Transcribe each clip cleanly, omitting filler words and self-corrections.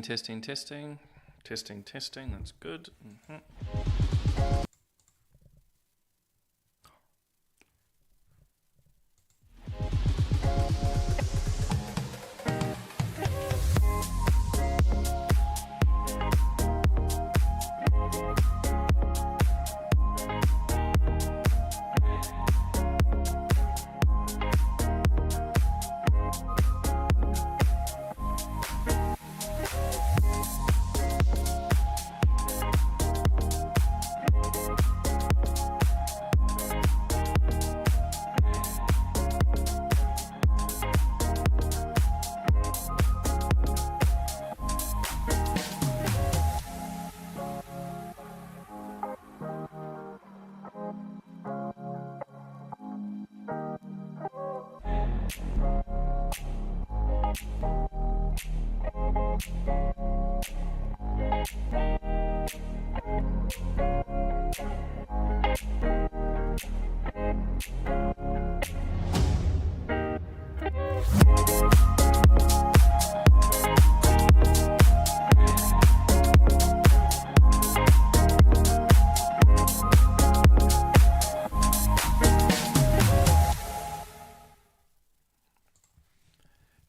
testing. That's good.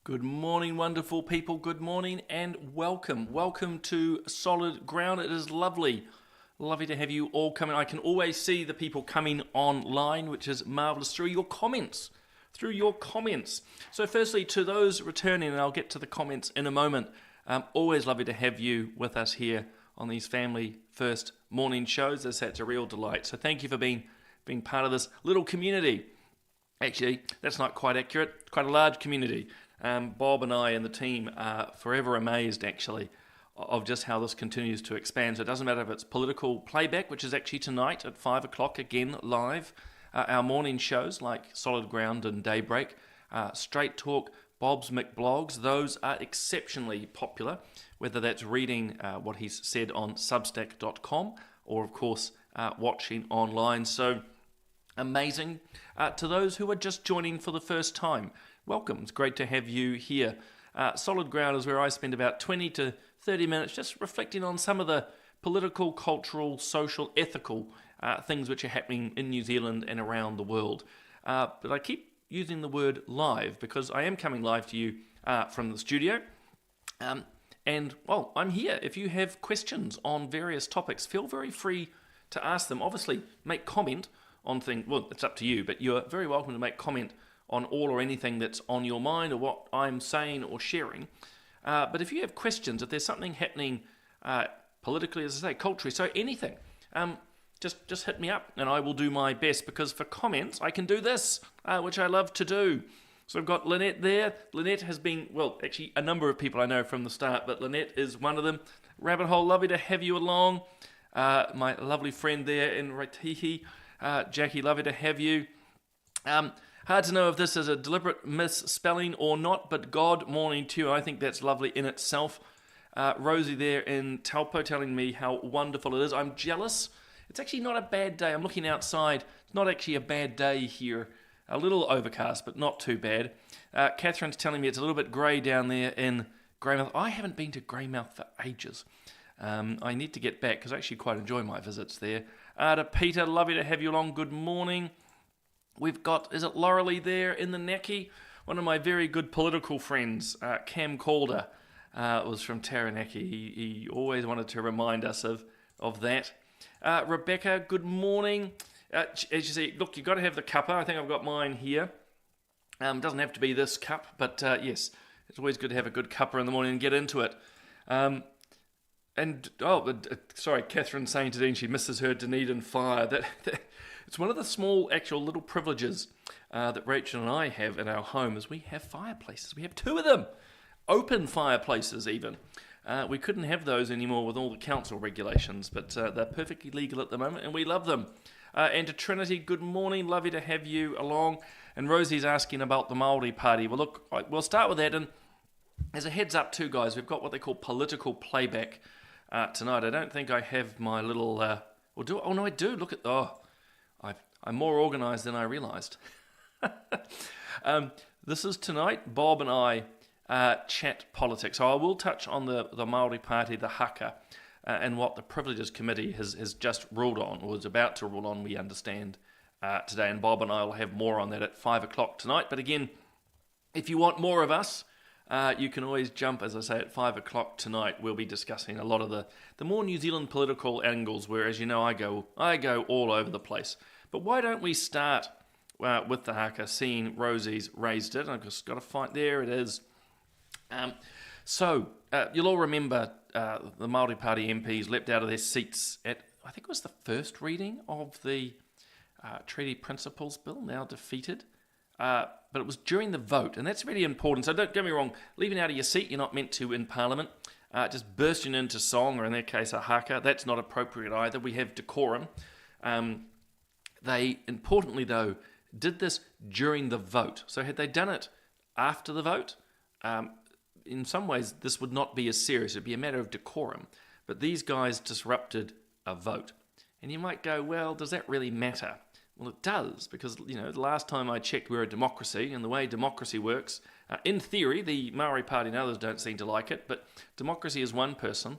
Good morning, wonderful people. Good morning and welcome. Welcome to Solid Ground. It is lovely to have you all coming. I can always see the people coming online, which is marvellous, through your comments. So firstly, to those returning, and I'll get to the comments in a moment, always lovely to have you with us here on these Family First morning shows. It's a real delight. So thank you for being part of this little community. Actually, that's not quite accurate. Quite a large community. Bob and I and the team are forever amazed, actually, of just how this continues to expand. So it doesn't matter if it's political playback, which is actually tonight at 5 o'clock, again, live. Our morning shows like Solid Ground and Daybreak, Straight Talk, Bob's McBlogs, those are exceptionally popular, whether that's reading what he's said on Substack.com or, of course, watching online. So amazing. To those who are just joining for the first time, welcome. It's great to have you here. Solid Ground is where I spend about 20 to 30 minutes just reflecting on some of the political, cultural, social, ethical things which are happening in New Zealand and around the world. But I keep using the word live because I am coming live to you from the studio. And, well, I'm here. If you have questions on various topics, feel very free to ask them. Obviously, make comment on things. Well, it's up to you, but you're very welcome to make comment on all or anything that's on your mind or what I'm saying or sharing. But if you have questions, if there's something happening politically, as I say, culturally, so anything, just hit me up and I will do my best, because for comments, I can do this, which I love to do. So I've got Lynette there. Lynette has been, well, actually a number of people I know from the start, but Lynette is one of them. Rabbit Hole, lovely to have you along. My lovely friend there in Raitihi, Jackie, lovely to have you. Hard to know if this is a deliberate misspelling or not, but God morning to you. I think that's lovely in itself. Rosie there in Taupo telling me how wonderful it is. I'm jealous. It's actually not a bad day. I'm looking outside. It's not actually a bad day here. A little overcast, but not too bad. Catherine's telling me it's a little bit grey down there in Greymouth. I haven't been to Greymouth for ages. I need to get back because I actually quite enjoy my visits there. To Peter, lovely to have you along. Good morning. We've got, is it Laurelie there in the Naki? One of my very good political friends, Cam Calder, was from Taranaki. He always wanted to remind us of that. Rebecca, good morning. As you see, look, you've got to have the cuppa. I think I've got mine here. It doesn't have to be this cup, but yes, it's always good to have a good cuppa in the morning and get into it. Sorry, Catherine saying to Dean she misses her Dunedin fire. It's one of the small, actual little privileges that Rachel and I have in our home is we have fireplaces. We have two of them, open fireplaces even. We couldn't have those anymore with all the council regulations, but they're perfectly legal at the moment, and we love them. And to Trinity, good morning. Lovely to have you along. And Rosie's asking about the Maori Party. Well, look, we'll start with that. And as a heads up too, guys, we've got what they call political playback tonight. I don't think I have my little... Oh, no, I do. Look at... I'm more organised than I realised. This is tonight. Bob and I chat politics. So I will touch on the Maori Party, the haka, and what the Privileges Committee has just ruled on, or is about to rule on, we understand, today. And Bob and I will have more on that at 5 o'clock tonight. But again, if you want more of us, you can always jump, as I say, at 5 o'clock tonight. We'll be discussing a lot of the more New Zealand political angles, where, as you know, I go all over the place. But why don't we start with the haka, seeing Rosie's raised it? I've just got to find, there it is. So you'll all remember the Maori Party MPs leapt out of their seats at, I think it was the first reading of the Treaty Principles Bill, now defeated. But it was during the vote, and that's really important. So don't get me wrong, leaving out of your seat, you're not meant to in Parliament. Just bursting into song, or in their case a haka, that's not appropriate either. We have decorum. They, importantly though, did this during the vote. So had they done it after the vote, in some ways this would not be as serious. It'd be a matter of decorum. But these guys disrupted a vote. And you might go, well, does that really matter? Well, it does, because, the last time I checked, we're a democracy, and the way democracy works, in theory, the Maori Party and others don't seem to like it, but democracy is one person,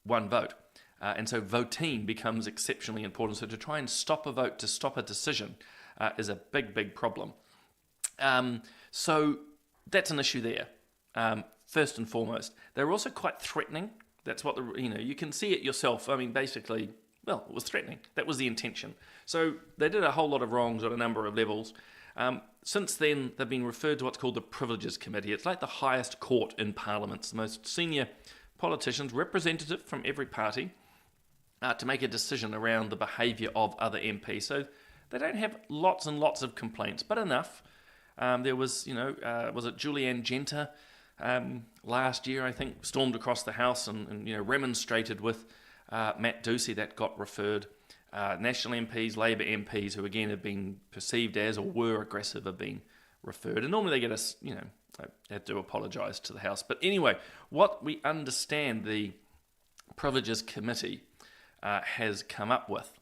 one vote. And so voting becomes exceptionally important. So to try and stop a vote, to stop a decision, is a big, big problem. So that's an issue there. First and foremost, they're also quite threatening. That's what you can see it yourself. I mean, basically, well, it was threatening. That was the intention. So they did a whole lot of wrongs on a number of levels. Since then, they've been referred to what's called the Privileges Committee. It's like the highest court in Parliament. It's the most senior politicians, representative from every party, to make a decision around the behaviour of other MPs. So they don't have lots and lots of complaints, but enough. There was, was it Julianne Genter last year, I think, stormed across the House and remonstrated with Matt Ducey. That got referred. National MPs, Labour MPs, who again have been perceived as or were aggressive, have been referred. And normally they get us, they have to apologise to the House. But anyway, what we understand the Privileges Committee has come up with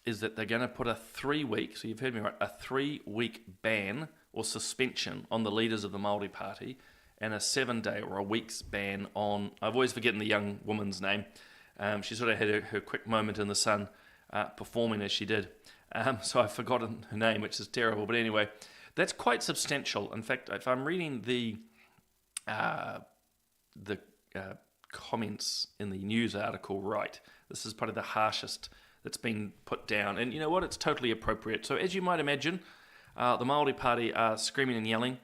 is that they're going to put a 3-week, so you've heard me right, a 3-week ban or suspension on the leaders of the Maori Party, and a 7-day or a week's ban on, I've always forgotten the young woman's name. She sort of had her quick moment in the sun performing as she did. So I've forgotten her name, which is terrible. But anyway, that's quite substantial. In fact, if I'm reading the comments in the news article right, this is probably the harshest that's been put down. And you know what? It's totally appropriate. So as you might imagine, the Maori Party are screaming and yelling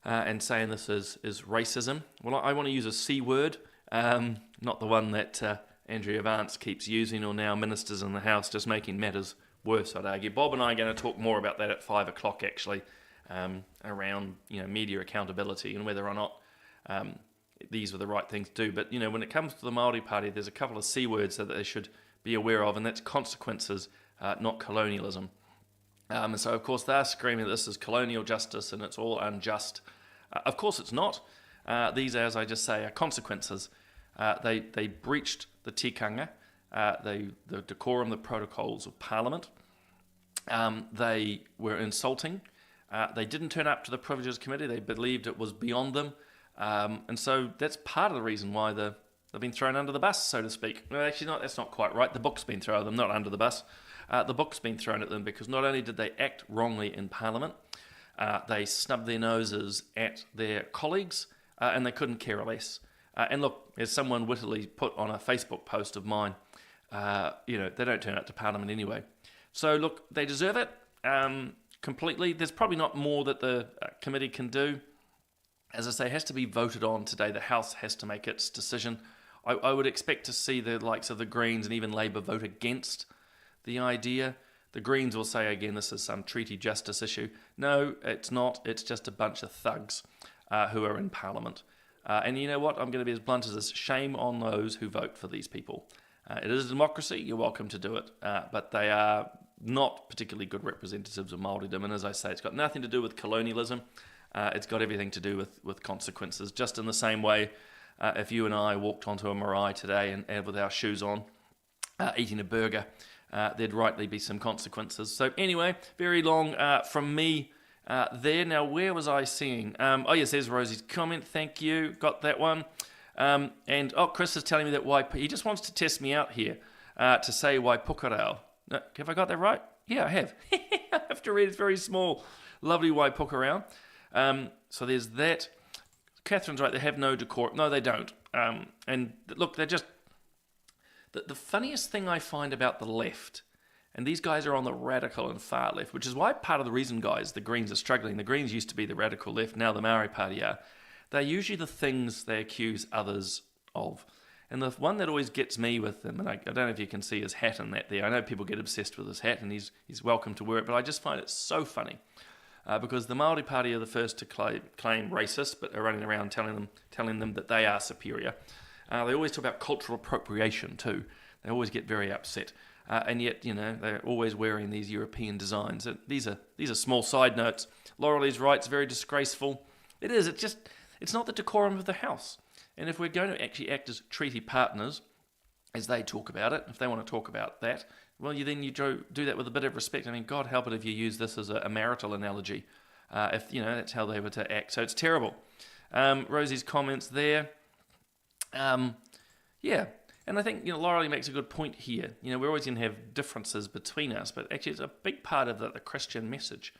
and saying this is racism. Well, I want to use a C word, not the one that Andrea Vance keeps using, or now ministers in the House, just making matters worse, I'd argue. Bob and I are going to talk more about that at 5 o'clock, actually, around media accountability and whether or not these are the right things to do. But when it comes to the Maori Party, there's a couple of C words that they should be aware of, and that's consequences, not colonialism. And so, of course, they're screaming that this is colonial justice and it's all unjust. Of course it's not. These, as I just say, are consequences. They breached the tikanga, the decorum, the protocols of Parliament. They were insulting. They didn't turn up to the Privileges Committee. They believed it was beyond them. And so that's part of the reason why they've been thrown under the bus, so to speak. No, actually, that's not quite right. The book's been thrown at them, not under the bus. The book's been thrown at them because not only did they act wrongly in Parliament, they snubbed their noses at their colleagues, and they couldn't care less. And look, as someone wittily put on a Facebook post of mine, they don't turn up to Parliament anyway. So look, they deserve it completely. There's probably not more that the committee can do. As I say, it has to be voted on today. The House has to make its decision. I would expect to see the likes of the Greens and even Labour vote against the idea. The Greens will say, again, this is some treaty justice issue. No, it's not. It's just a bunch of thugs who are in Parliament. And you know what? I'm going to be as blunt as this. Shame on those who vote for these people. It is a democracy. You're welcome to do it. But they are not particularly good representatives of Māoridom. And as I say, it's got nothing to do with colonialism. It's got everything to do with consequences. Just in the same way, if you and I walked onto a marae today and with our shoes on, eating a burger, there'd rightly be some consequences. So anyway, very long from me there. Now, where was I seeing? Oh, yes, there's Rosie's comment. Thank you. Got that one. And Chris is telling me that he just wants to test me out here to say Waipukurau. Have I got that right? Yeah, I have. I have to read. It's very small. Lovely Waipukurau. So there's that. Catherine's right. They have no decorum. No, they don't. And look, they're just... The funniest thing I find about the left, and these guys are on the radical and far left, which is why part of the reason, guys, the Greens are struggling. The Greens used to be the radical left. Now the Maori Party are. They're usually the things they accuse others of. And the one that always gets me with them, and I don't know if you can see his hat in that there. I know people get obsessed with his hat, and he's welcome to wear it, but I just find it so funny. Because the Maori Party are the first to claim racist, but are running around telling them that they are superior. They always talk about cultural appropriation too. They always get very upset. And yet, they're always wearing these European designs. These are small side notes. Laurelie's right, it's very disgraceful. It is, it's not the decorum of the House. And if we're going to actually act as treaty partners, as they talk about it, if they want to talk about that, well, you do that with a bit of respect. I mean, God help it if you use this as a marital analogy, if, that's how they were to act. So it's terrible. Rosie's comments there. Yeah, and I think, Laurelie makes a good point here. We're always going to have differences between us, but actually it's a big part of the Christian message.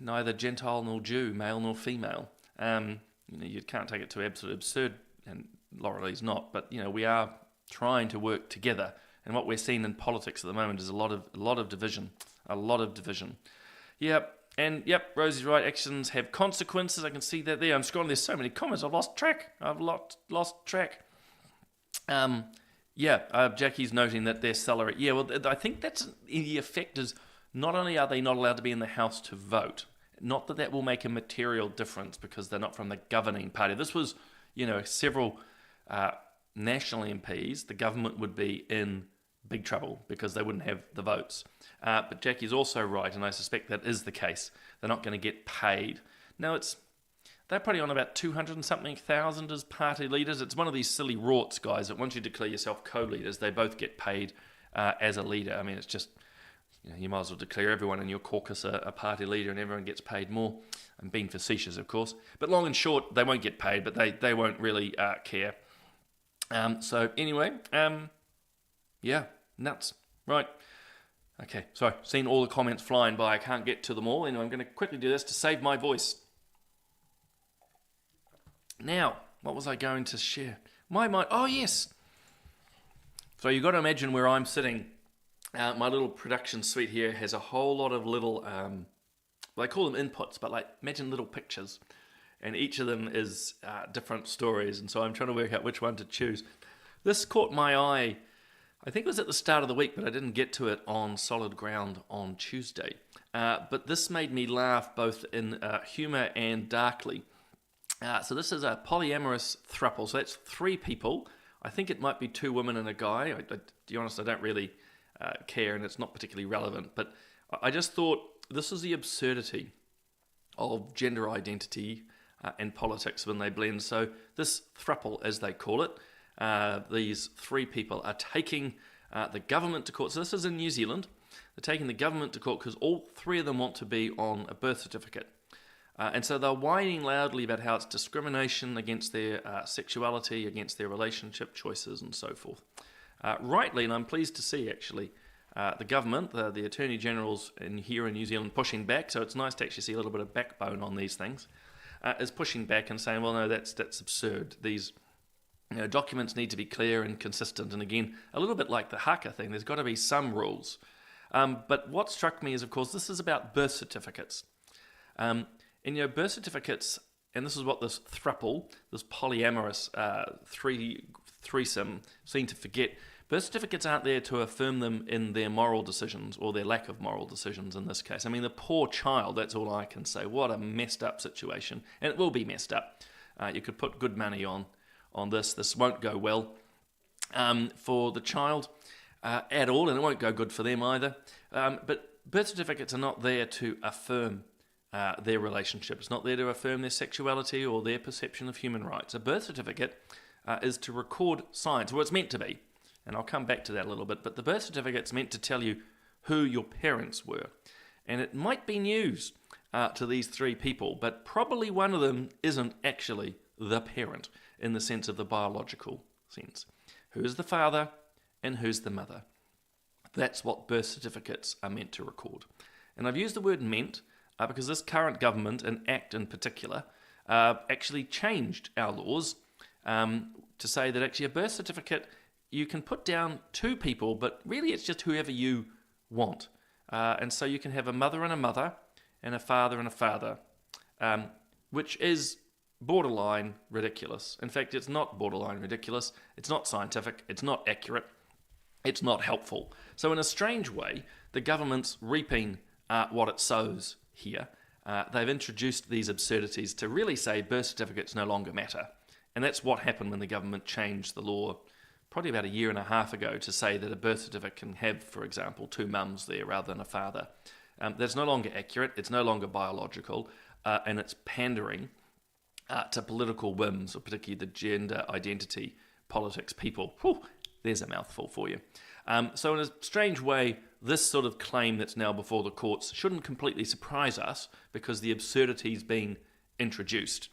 Neither Gentile nor Jew, male nor female. You can't take it to absolute absurd, and Laurelie's not, but, we are trying to work together. And what we're seeing in politics at the moment is a lot of division. Yep. And yep, Rosie's right. Actions have consequences. I can see that there. I'm scrolling. There's so many comments. I've lost track. Jackie's noting that their salary. Yeah, well, I think that's the effect is not only are they not allowed to be in the House to vote, not that will make a material difference because they're not from the governing party. This was, several national MPs. The government would be in big trouble because they wouldn't have the votes. But Jackie's also right, and I suspect that is the case. They're not going to get paid. No, they're probably on about 200 and something thousand as party leaders. It's one of these silly rorts, guys, that once you declare yourself co-leaders, they both get paid as a leader. I mean, it's just, you might as well declare everyone in your caucus a party leader and everyone gets paid more. I'm being facetious, of course. But long and short, they won't get paid, but they won't really care. So anyway, yeah, nuts. Right. Okay, sorry, seen all the comments flying by. I can't get to them all. Anyway, I'm going to quickly do this to save my voice. Now, what was I going to share? Oh, yes. So you've got to imagine where I'm sitting. My little production suite here has a whole lot of little, they call them inputs, but imagine little pictures. And each of them is different stories. And so I'm trying to work out which one to choose. This caught my eye, I think it was at the start of the week, but I didn't get to it on Solid Ground on Tuesday. But this made me laugh both in humour and darkly. So this is a polyamorous throuple. So that's 3 people. I think it might be 2 women and a guy. To be honest, I don't really care, and it's not particularly relevant. But I just thought this is the absurdity of gender identity and politics when they blend. So this throuple, as they call it, these 3 people are taking the government to court. So this is in New Zealand. They're taking the government to court because all 3 of them want to be on a birth certificate. And so they're whining loudly about how it's discrimination against their sexuality, against their relationship choices and so forth. Rightly, and I'm pleased to see actually, the government, the Attorney Generals here in New Zealand pushing back, so it's nice to actually see a little bit of backbone on these things, is pushing back and saying, well, no, that's absurd. These documents need to be clear and consistent. And again, a little bit like the haka thing, there's got to be some rules. But what struck me is, of course, this is about birth certificates. And birth certificates, and this is what this throuple, this polyamorous threesome seem to forget. Birth certificates aren't there to affirm them in their moral decisions or their lack of moral decisions in this case. I mean, the poor child, that's all I can say. What a messed up situation. And it will be messed up. You could put good money on this. This won't go well for the child at all, and it won't go good for them either. But birth certificates are not there to affirm their relationship. It's not there to affirm their sexuality or their perception of human rights. A birth certificate is to record science, well, it's meant to be, and I'll come back to that a little bit, but the birth certificate's meant to tell you who your parents were. And it might be news to these three people, but probably one of them isn't actually the parent in the sense of the biological sense. Who's the father and who's the mother? That's what birth certificates are meant to record. And I've used the word meant because this current government, and Act in particular, actually changed our laws to say that actually a birth certificate, you can put down two people, but really it's just whoever you want. And so you can have a mother and a father and a father, which is borderline ridiculous. In fact, it's not borderline ridiculous. It's not scientific. It's not accurate. It's not helpful. So in a strange way, the government's reaping what it sows here. They've introduced these absurdities to really say birth certificates no longer matter. And that's what happened when the government changed the law probably about a year and a half ago to say that a birth certificate can have, for example, two mums there rather than a father. That's no longer accurate, it's no longer biological, and it's pandering to political whims, or particularly the gender identity politics people. Whew, there's a mouthful for you. So in a strange way, this sort of claim that's now before the courts shouldn't completely surprise us because the absurdity's been introduced.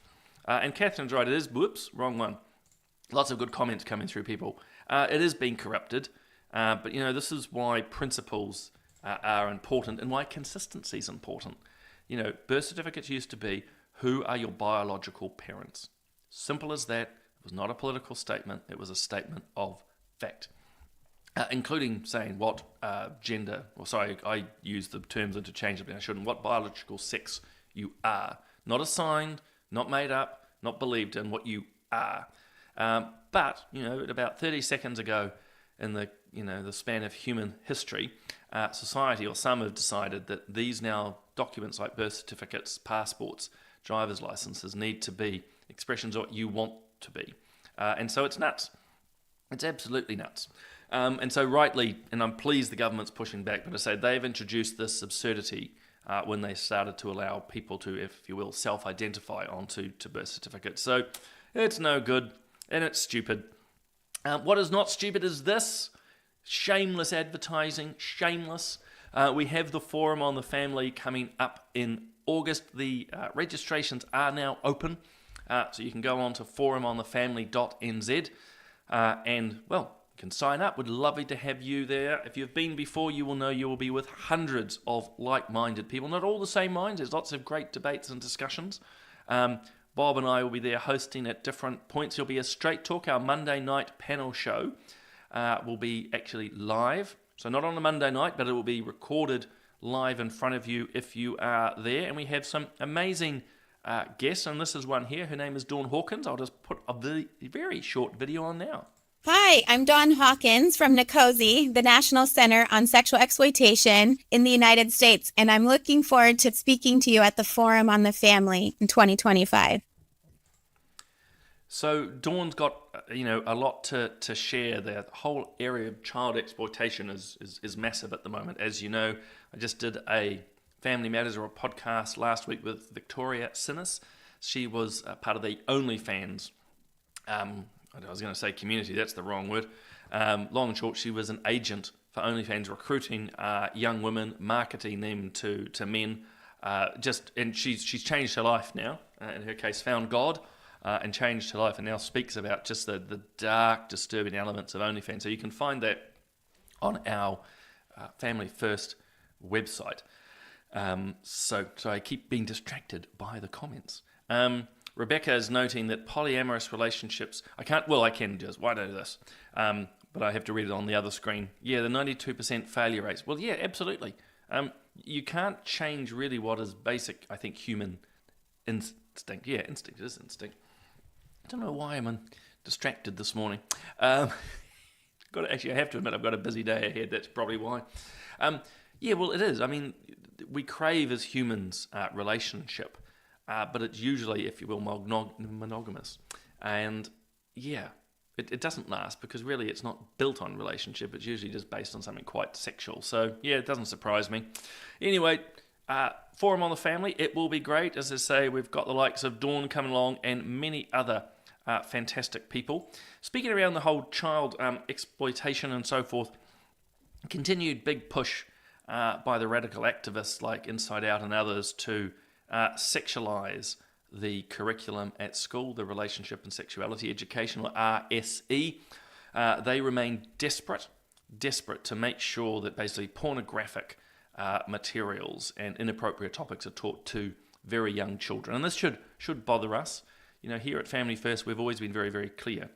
And Catherine's right, it is, whoops, wrong one. Lots of good comments coming through, people. It is being corrupted, but this is why principles are important and why consistency is important. Birth certificates used to be, who are your biological parents? Simple as that. It was not a political statement. It was a statement of fact, including saying what gender, I use the terms interchangeably, I shouldn't, what biological sex you are. Not assigned, not made up, not believed in, what you are. But about 30 seconds ago in the span of human history, society, or some have decided that these now documents like birth certificates, passports, driver's licenses need to be expressions of what you want to be. And so it's nuts. It's absolutely nuts. And so rightly, and I'm pleased the government's pushing back, but I say they've introduced this absurdity when they started to allow people to, if you will, self-identify onto birth certificates. So it's no good. And it's stupid. What is not stupid is this. Shameless advertising. Shameless. We have the Forum on the Family coming up in August. The registrations are now open. So you can go on to forumonthefamily.nz and, well, you can sign up. We'd love to have you there. If you've been before, you will know you will be with hundreds of like-minded people. Not all the same minds. There's lots of great debates and discussions. Bob and I will be there hosting at different points. There'll be a Straight Talk, our Monday night panel show, will be actually live. So not on a Monday night, but it will be recorded live in front of you if you are there. And we have some amazing guests, and this is one here. Her name is Dawn Hawkins. I'll just put a very short video on now. Hi, I'm Dawn Hawkins from NCOSE, the National Center on Sexual Exploitation in the United States, and I'm looking forward to speaking to you at the Forum on the Family in 2025. So Dawn's got a lot to share there. The whole area of child exploitation is massive at the moment. As you know, I just did a Family Matters or a podcast last week with Victoria Sinnis. She was part of the OnlyFans I was going to say community, that's the wrong word. Long and short, she was an agent for OnlyFans, recruiting young women, marketing them to men. And she's changed her life now. In her case, found God and changed her life, and now speaks about just the dark, disturbing elements of OnlyFans. So you can find that on our Family First website. So I keep being distracted by the comments. Rebecca is noting that polyamorous relationships, I can just, why do this? But I have to read it on the other screen. Yeah, the 92% failure rates. Well, yeah, absolutely. You can't change really what is basic, I think, human instinct. Yeah, instinct is instinct. I don't know why I'm distracted this morning. I have to admit, I've got a busy day ahead. That's probably why. Yeah, well, it is. I mean, we crave as humans relationship. But it's usually, if you will, monogamous. And yeah, it doesn't last because really it's not built on relationship. It's usually just based on something quite sexual. So yeah, it doesn't surprise me. Anyway, Forum on the Family, it will be great. As I say, we've got the likes of Dawn coming along and many other fantastic people. Speaking around the whole child exploitation and so forth, continued big push by the radical activists like Inside Out and others to sexualize the curriculum at school, the Relationship and Sexuality Education, or RSE. They remain desperate to make sure that basically pornographic materials and inappropriate topics are taught to very young children. And this should bother us. Here at Family First, we've always been very, very clear.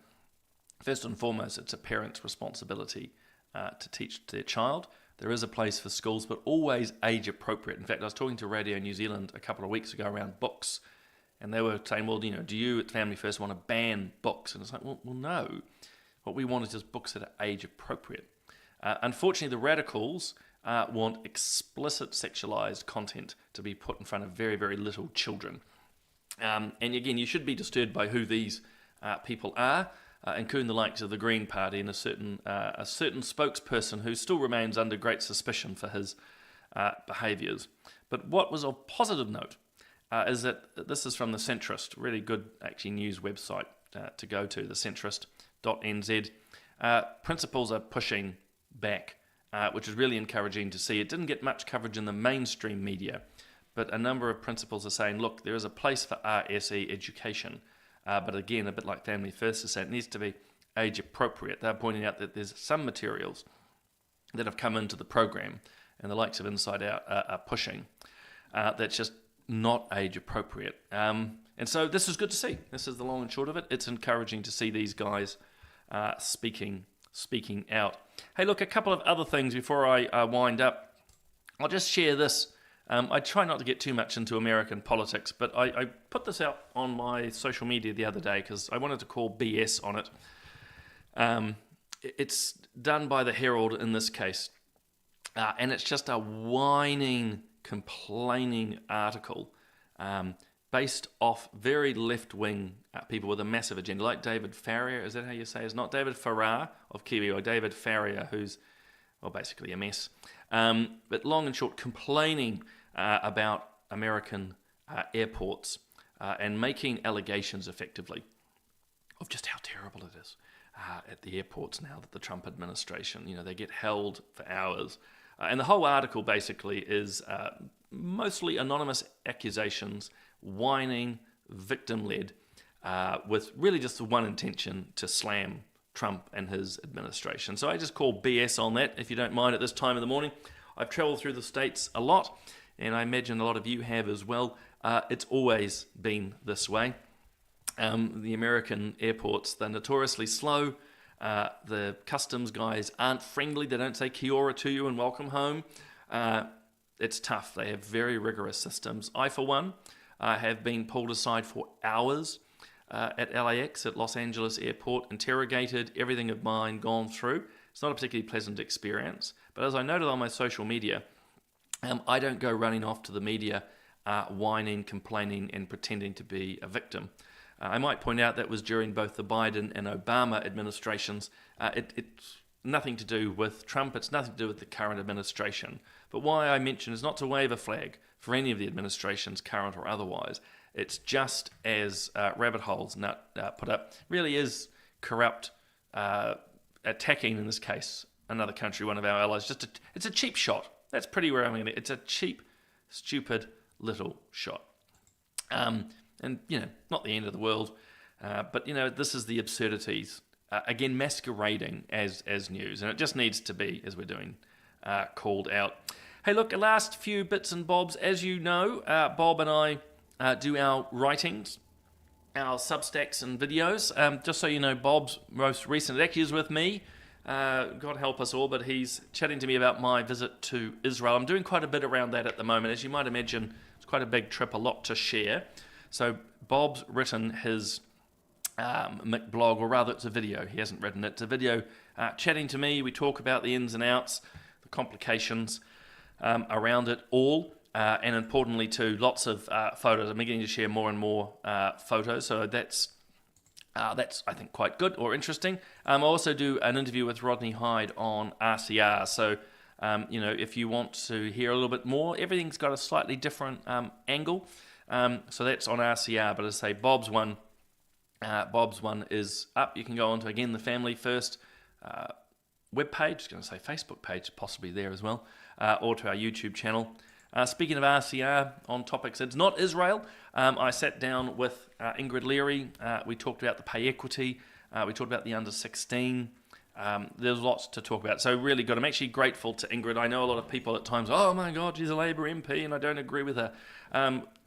First and foremost, it's a parent's responsibility to teach their child. There is a place for schools, but always age appropriate. In fact, I was talking to Radio New Zealand a couple of weeks ago around books, and they were saying, well, do you at Family First want to ban books? And it's like, well, no. What we want is just books that are age appropriate. Unfortunately, the radicals want explicit sexualized content to be put in front of very, very little children. And again, you should be disturbed by who these people are, including the likes of the Green Party and a certain spokesperson who still remains under great suspicion for his behaviours. But what was of positive note is that this is from the Centrist, really good actually news website to go to, the centrist.nz. Principals are pushing back, which is really encouraging to see. It didn't get much coverage in the mainstream media, but a number of principals are saying, look, there is a place for RSE education, but again, a bit like Family First is saying, it needs to be age appropriate. They're pointing out that there's some materials that have come into the program, and the likes of Inside Out are pushing, that's just not age appropriate. And so this is good to see. This is the long and short of it. It's encouraging to see these guys speaking out. Hey, look, a couple of other things before I wind up. I'll just share this. I try not to get too much into American politics, but I put this out on my social media the other day because I wanted to call BS on it. It's done by the Herald in this case, and it's just a whining, complaining article based off very left-wing people with a massive agenda, like David Farrier. Is that how you say it? It's not David Farrar of Kiwi, or David Farrier, who's, well, basically a mess. But long and short, complaining about American airports and making allegations effectively of just how terrible it is at the airports now that the Trump administration, they get held for hours. And the whole article basically is mostly anonymous accusations, whining, victim-led, with really just the one intention to slam Trump and his administration. So I just call BS on that, if you don't mind, at this time of the morning. I've travelled through the States a lot, and I imagine a lot of you have as well. It's always been this way. The American airports, they're notoriously slow. The customs guys aren't friendly. They don't say kia ora to you and welcome home. It's tough. They have very rigorous systems. I, for one, have been pulled aside for hours at LAX, at Los Angeles Airport, interrogated, everything of mine gone through. It's not a particularly pleasant experience. But as I noted on my social media, I don't go running off to the media, whining, complaining, and pretending to be a victim. I might point out that was during both the Biden and Obama administrations. It's nothing to do with Trump. It's nothing to do with the current administration. But why I mention is not to wave a flag for any of the administrations, current or otherwise. It's just as Rabbit Holes put up, really is corrupt, attacking, in this case, another country, one of our allies. It's a cheap shot. That's pretty where I'm going to. It's a cheap, stupid little shot. And, not the end of the world. But, this is the absurdities, again, masquerading as news. And it just needs to be, as we're doing, called out. Hey, look, the last few bits and bobs. As you know, Bob and I do our writings, our Substacks and videos. Just so you know, Bob's most recent, actually is with me. God help us all, but he's chatting to me about my visit to Israel. I'm doing quite a bit around that at the moment. As you might imagine, it's quite a big trip, a lot to share. So Bob's written his blog, or rather it's a video. He hasn't written it. It's a video chatting to me. We talk about the ins and outs, the complications around it all. And importantly too, lots of photos. I'm beginning to share more and more photos. So that's I think quite good or interesting. I also do an interview with Rodney Hyde on RCR. So if you want to hear a little bit more, everything's got a slightly different angle. So that's on RCR. But as I say, Bob's one is up. You can go on to, again, the Family First webpage, I was going to say Facebook page, possibly there as well, or to our YouTube channel. Speaking of RCR on topics, it's not Israel. I sat down with Ingrid Leary. We talked about the pay equity. We talked about the under 16. There's lots to talk about. So really good. I'm actually grateful to Ingrid. I know a lot of people at times, oh my God, she's a Labour MP and I don't agree with her.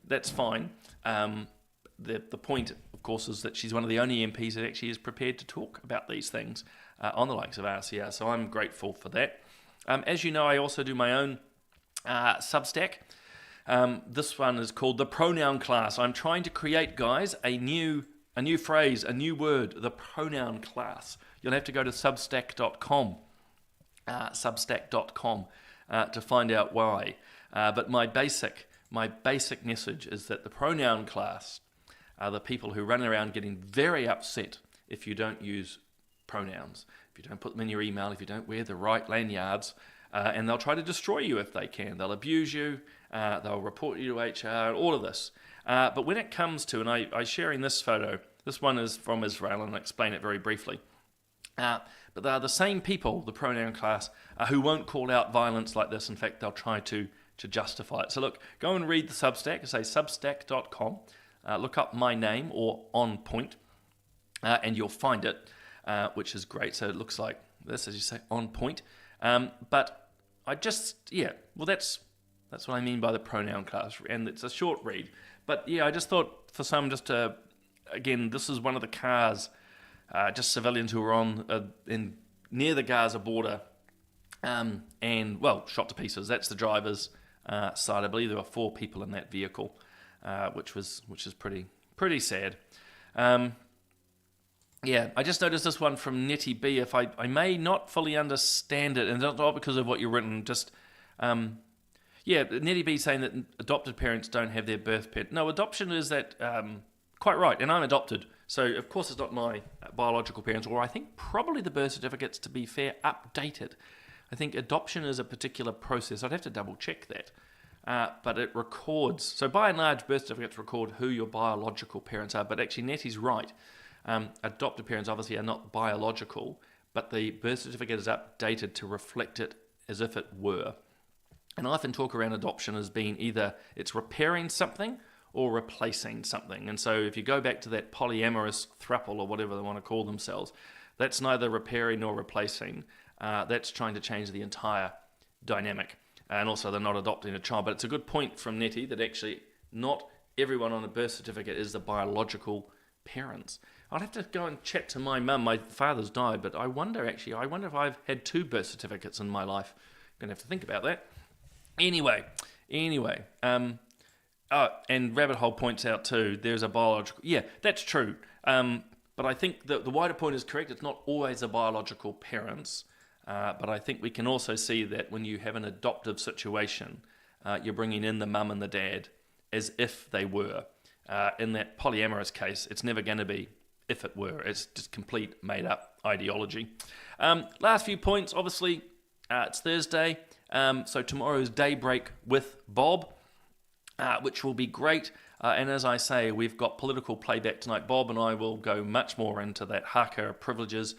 That's fine. The point, of course, is that she's one of the only MPs that actually is prepared to talk about these things on the likes of RCR. So I'm grateful for that. As you know, I also do my own Substack. This one is called the pronoun class. I'm trying to create, guys, a new phrase, a new word, the pronoun class. You'll have to go to substack.com, to find out why. But my basic message is that the pronoun class are the people who run around getting very upset if you don't use pronouns, if you don't put them in your email, if you don't wear the right lanyards, and they'll try to destroy you if they can. They'll abuse you, they'll report you to HR, all of this. But when it comes to, and I'm sharing this photo, this one is from Israel, and I'll explain it very briefly. But they are the same people, the pronoun class, who won't call out violence like this. In fact, they'll try to justify it. So look, go and read the Substack. Say substack.com. Look up my name or On Point, and you'll find it, which is great. So it looks like this, as you say, On Point. But I just, that's what I mean by the pronoun class, and it's a short read. But I just thought for some, just to, again, this is one of the cars, just civilians who were on near the Gaza border, and shot to pieces. That's the driver's side. I believe there were 4 people in that vehicle, which is pretty sad. I just noticed this one from Nettie B. If I may not fully understand it, and not because of what you've written, just Nettie B saying that adopted parents don't have their birth parent. No, adoption is that quite right, and I'm adopted, so of course it's not my biological parents, or I think probably the birth certificates, to be fair, updated. I think adoption is a particular process. I'd have to double check that. But it records, so by and large, birth certificates record who your biological parents are, but actually Nettie's right. Adopted parents obviously are not biological, but the birth certificate is updated to reflect it as if it were. And I often talk around adoption as being either it's repairing something or replacing something. And so if you go back to that polyamorous throuple or whatever they want to call themselves, that's neither repairing nor replacing. That's trying to change the entire dynamic. And also they're not adopting a child. But it's a good point from Nettie that actually not everyone on a birth certificate is the biological parents. I'd have to go and chat to my mum. My father's died, but I wonder if I've had 2 birth certificates in my life. I'm going to have to think about that. Anyway, and Rabbit Hole points out too, there's a biological, that's true. But I think that the wider point is correct. It's not always the biological parents. But I think we can also see that when you have an adoptive situation, you're bringing in the mum and the dad as if they were. In that polyamorous case, it's never going to be if it were. It's just complete made-up ideology. Last few points, obviously, it's Thursday, so tomorrow's Daybreak with Bob, which will be great. And as I say, we've got political playback tonight. Bob and I will go much more into that haka privileges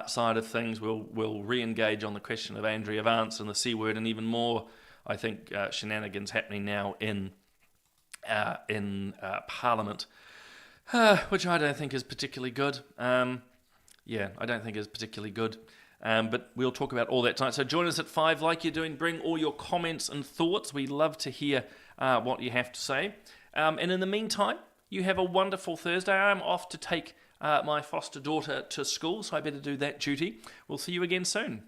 side of things. We'll re-engage on the question of Andrea Vance and the C word, and even more, I think, shenanigans happening now in Parliament, which I don't think is particularly good. I don't think is particularly good. But we'll talk about all that tonight. So join us at 5 like you're doing. Bring all your comments and thoughts. We love to hear what you have to say. And in the meantime, you have a wonderful Thursday. I'm off to take my foster daughter to school, so I better do that duty. We'll see you again soon.